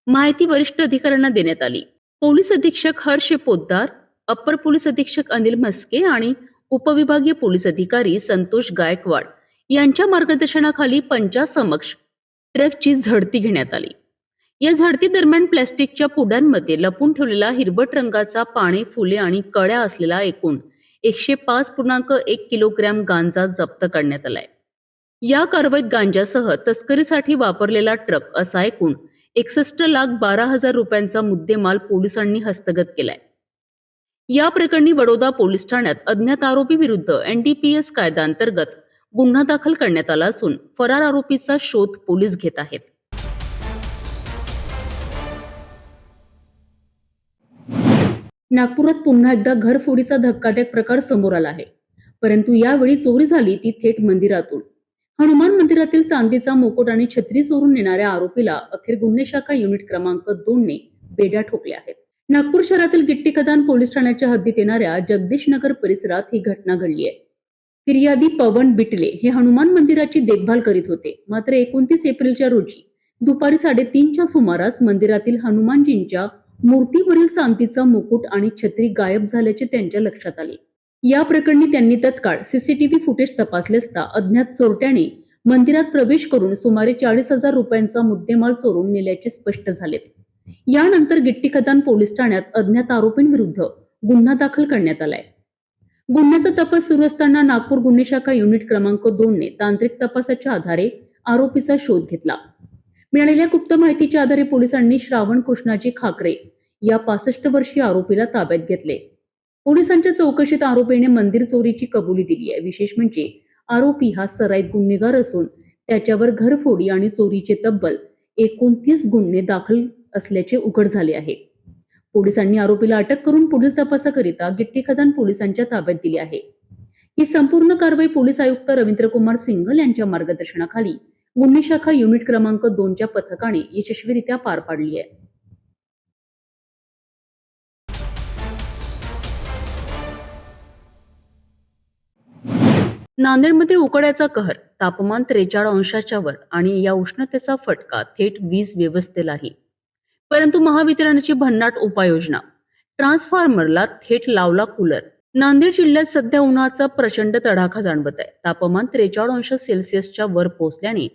माहिती वरिष्ठ अधिकाऱ्यांना देण्यात आली. पोलीस अधीक्षक हर्ष पोद्दार, अप्पर पोलीस अधीक्षक अनिल म्हस्के आणि उपविभागीय पोलीस अधिकारी संतोष गायकवाड यांच्या मार्गदर्शनाखाली पंचासमक्ष ट्रकची झडती घेण्यात आली. या झडती दरम्यान प्लॅस्टिकच्या पुड्यांमध्ये लपून ठेवलेला हिरवट रंगाचा पाने, फुले आणि कळ्या असलेला एकूण 105.1 किलोग्रॅम गांजा जप्त करण्यात आलाय. या कारवाईत गांजासह तस्करीसाठी वापरलेला ट्रक असा एकूण 61,12,000 रुपयांचा मुद्देमाल पोलिसांनी हस्तगत केलाय. या प्रकरणी बडोदा पोलीस ठाण्यात अज्ञात आरोपी विरुद्ध NDPS कायद्याअंतर्गत गुन्हा दाखल करण्यात आला असून फरार आरोपीचा शोध पोलीस घेत आहेत. नागपुरात पुन्हा एकदा घरफोडीचा धक्कादायक प्रकार समोर आला आहे. परंतु यावेळी चोरी झाली ती थेट मंदिरातून. हनुमान मंदिरातील चांदीचा मुकुट आणि छत्री चोरून नेणाऱ्या आरोपीला अखेर गुन्हे शाखा युनिट क्रमांक 2 ने बेड्या ठोकल्या आहेत. नागपूर शहरातील गिट्टी खदान पोलीस ठाण्याच्या हद्दीत येणाऱ्या जगदीश नगर परिसरात ही घटना घडली आहे. फिर्यादी पवन बिटले हे हनुमान मंदिराची देखभाल करीत होते. मात्र 29 एप्रिलच्या रोजी दुपारी 3:30च्या सुमारास मंदिरातील हनुमानजींच्या मूर्तीवरील चांदीचा मुकुट आणि छत्री गायब झाल्याचे त्यांच्या लक्षात आले. या प्रकरणी त्यांनी तत्काळ CCTV फुटेज तपासले असता अज्ञात चोरट्याने मंदिरात प्रवेश करून सुमारे 40,000 रुपयांचा मुद्देमाल चोरून नेल्याचे स्पष्ट झालेत. यानंतर गिट्टी खदान पोलीस ठाण्यात अज्ञात आरोपींविरुद्ध गुन्हा दाखल करण्यात आलाय. गुन्ह्याचा तपास सुरू असताना नागपूर गुन्हे शाखा युनिट क्रमांक 2 ने तांत्रिक तपासाच्या आधारे आरोपीचा शोध घेतला. मिळालेल्या गुप्त माहितीच्या आधारे पोलिसांनी श्रावण कृष्णाजी खाकरे या 65 वर्षीय आरोपीला ताब्यात घेतले. पोलिसांच्या चौकशीत आरोपीने मंदिर चोरीची कबुली दिली आहे. विशेष म्हणजे आरोपी हा सराईत गुन्हेगार असून त्याच्यावर घरफोडी आणि चोरीचे तब्बल 29 गुन्हे दाखल असल्याचे उघड झाले आहे. पोलिसांनी आरोपीला अटक करून पुढील तपासाकरिता गिट्टी खदान पोलिसांच्या ताब्यात दिली आहे. ही संपूर्ण कारवाई पोलीस आयुक्त रवींद्रकुमार सिंघल यांच्या मार्गदर्शनाखाली गुन्हे शाखा युनिट क्रमांक 2च्या पथकाने यशस्वीरित्या पार पाडली आहे. नांदेडमध्ये उकाड्याचा कहर, तापमान 43 अंशाच्या वर आणि या उष्णतेचा फटका थेट वीज व्यवस्थेलाही. परंतु महावितरणाची भन्नाट उपाययोजना, ट्रान्सफॉर्मरला थेट लावला कूलर. नांदेड जिल्ह्यात सध्या उन्हाचा प्रचंड तडाखा जाणवत आहे. तापमान 43 अंश सेल्सिअसच्या वर पोहोचल्याने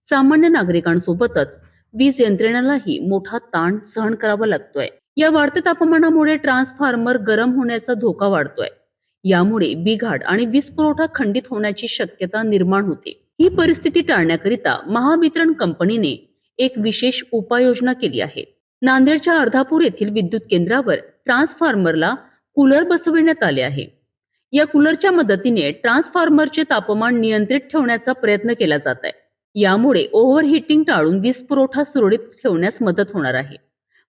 सामान्य नागरिकांसोबतच वीज यंत्रणेलाही मोठा ताण सहन करावा लागतोय. या वाढत्या तापमानामुळे ट्रान्सफॉर्मर गरम होण्याचा धोका वाढतोय. यामुळे बिघाड आणि वीज पुरवठा खंडित होण्याची शक्यता निर्माण होते. ही परिस्थिती टाळण्याकरिता महावितरण कंपनीने एक विशेष उपाययोजना केली आहे. नांदेडच्या अर्धापूर येथील विद्युत केंद्रावर ट्रान्सफॉर्मरला कूलर बसविण्यात आले आहे. या कूलरच्या मदतीने ट्रान्सफॉर्मरचे तापमान नियंत्रित ठेवण्याचा प्रयत्न केला जात आहे. यामुळे ओव्हरहीटिंग टाळून वीज पुरवठा सुरळीत ठेवण्यास मदत होणार आहे.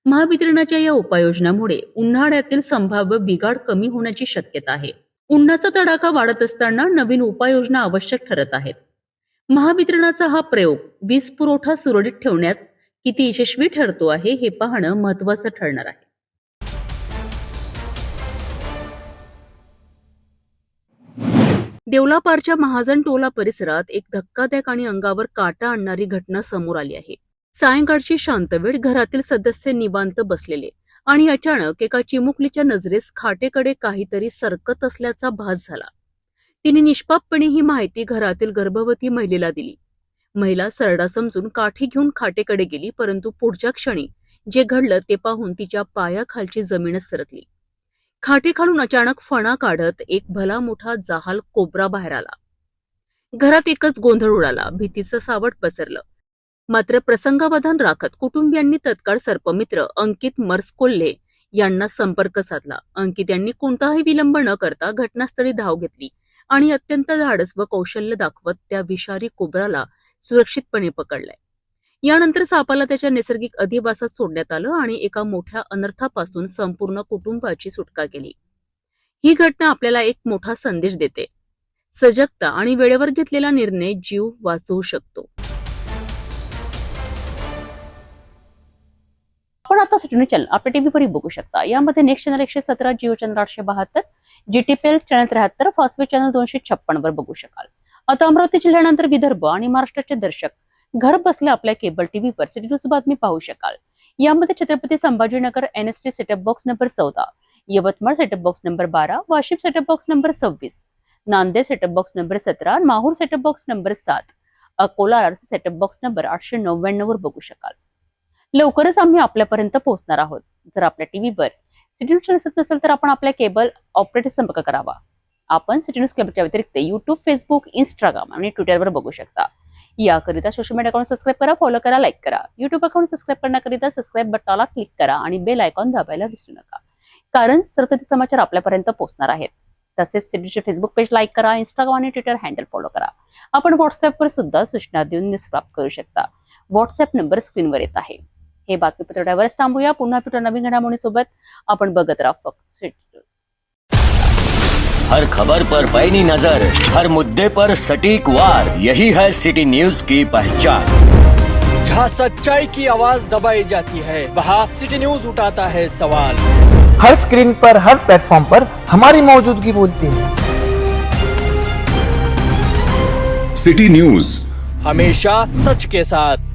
महावितरणाच्या या उपाययोजनेमुळे उन्हाळ्यातील संभाव्य बिघाड कमी होण्याची शक्यता आहे. उन्हाचा तडाखा वाढत असताना नवीन उपाययोजना आवश्यक ठरत आहेत. महावितरणाचा हा प्रयोग वीज पुरवठा सुरळीत ठेवण्यात किती यशस्वी ठरतो आहे हे पाहणं महत्त्वाचं ठरणार आहे. देवलापारच्या महाजन टोला परिसरात एक धक्कादायक आणि अंगावर काटा आणणारी घटना समोर आली आहे. सायंकाळची शांत वेळ, घरातील सदस्य निवांत बसलेले आणि अचानक एका चिमुकलीच्या नजरेस खाटेकडे काहीतरी सरकत असल्याचा भास झाला. तिने निष्पापपणे ही माहिती घरातील गर्भवती महिलेला दिली. महिला सरडा समजून काठी घेऊन खाटेकडे गेली, परंतु पुढच्या क्षणी जे घडलं ते पाहून तिच्या पायाखालची जमीनच सरकली. खाटेखालून अचानक फणा काढत एक भला मोठा जहाल कोब्रा बाहेर आला. घरात एकच गोंधळ उडाला, भीतीचं सावट पसरलं. मात्र प्रसंगावधान राखत कुटुंबियांनी तत्काळ सर्पमित्र अंकित मर्सकोल्हे यांना संपर्क साधला. अंकित यांनी कोणताही विलंब न करता घटनास्थळी धाव घेतली आणि अत्यंत धाडस व कौशल्य दाखवत त्या विषारी कोब्राला सुरक्षितपणे पकडलाय. यानंतर सापाला त्याच्या नैसर्गिक अधिवासात सोडण्यात आलं आणि एका मोठ्या अनर्थापासून संपूर्ण कुटुंबाची सुटका केली. ही घटना आपल्याला एक मोठा संदेश देते. सजगता आणि वेळेवर घेतलेला निर्णय जीव वाचवू शकतो. आपण आता सिटी न्यूज चॅनल आपल्या टीव्हीवरही बघू शकता. यामध्ये next channel 117, Jio channel 872, GTPL channel 73, Fastway channel 256 वर बघू शकाल. आता अमरावती जिल्ह्यानंतर विदर्भ आणि महाराष्ट्राचे दर्शक घर बसल्या आपल्या केबल टीव्हीवर सिटी न्यूज बातमी पाहू शकाल. यामध्ये Chhatrapati Sambhajinagar NST setup box number 14, Yavatmal setup box number 12, Washim setup box number 26, Nanded setup box number 17, Mahur setup box number 7, Akola RC setup box number 899 वर बघू शकाल. लवकरच आम्ही आपल्यापर्यंत पोहोचणार आहोत. जर आपल्या टीव्हीवर सिटी न्यूज चॅनल दिसत नसेल तर आपण आपल्या केबल ऑपरेटर संपर्क करावा. आपण सिटी न्यूज केबलच्या व्यतिरिक्त युट्यूब, फेसबुक, इंस्टाग्राम आणि ट्विटरवर बघू शकता. याकरिता सोशल मीडिया अकाउंट सबस्क्राईब करा, फॉलो करा, लाईक करा. युट्यूब अकाउंट सबस्क्राईब करण्याकरिता सबस्क्राईब बटनाला क्लिक करा आणि बेल आयकॉन दाबायला विसरू नका, कारण सतत समाचार आपल्यापर्यंत पोहोचणार आहेत. तसेच सिटीचे फेसबुक पेज लाईक करा, इंस्टाग्राम आणि ट्विटर हँडल फॉलो करा. आपण व्हॉट्सअपवर सुद्धा सूचना देऊन न्यूज प्राप्त करू शकता. व्हॉट्सअप नंबर स्क्रीनवर येत आहे. हे बातमीपत्र एवढ्यावरच थांबूया. पुन्हा भेटू नवीन घडामोडींसोबत. आपण बघत राहा फक्त सिटी न्यूज. हर खबर पर पैनी नजर, हर मुद्दे पर सटीक वार, यही है सिटी न्यूज की पहचान. जहाँ सच्चाई की आवाज दबाई जाती है, वहाँ सिटी न्यूज उठाता है सवाल. हर स्क्रीन पर, हर प्लेटफॉर्म पर हमारी मौजूदगी बोलती है. सिटी न्यूज हमेशा सच के साथ.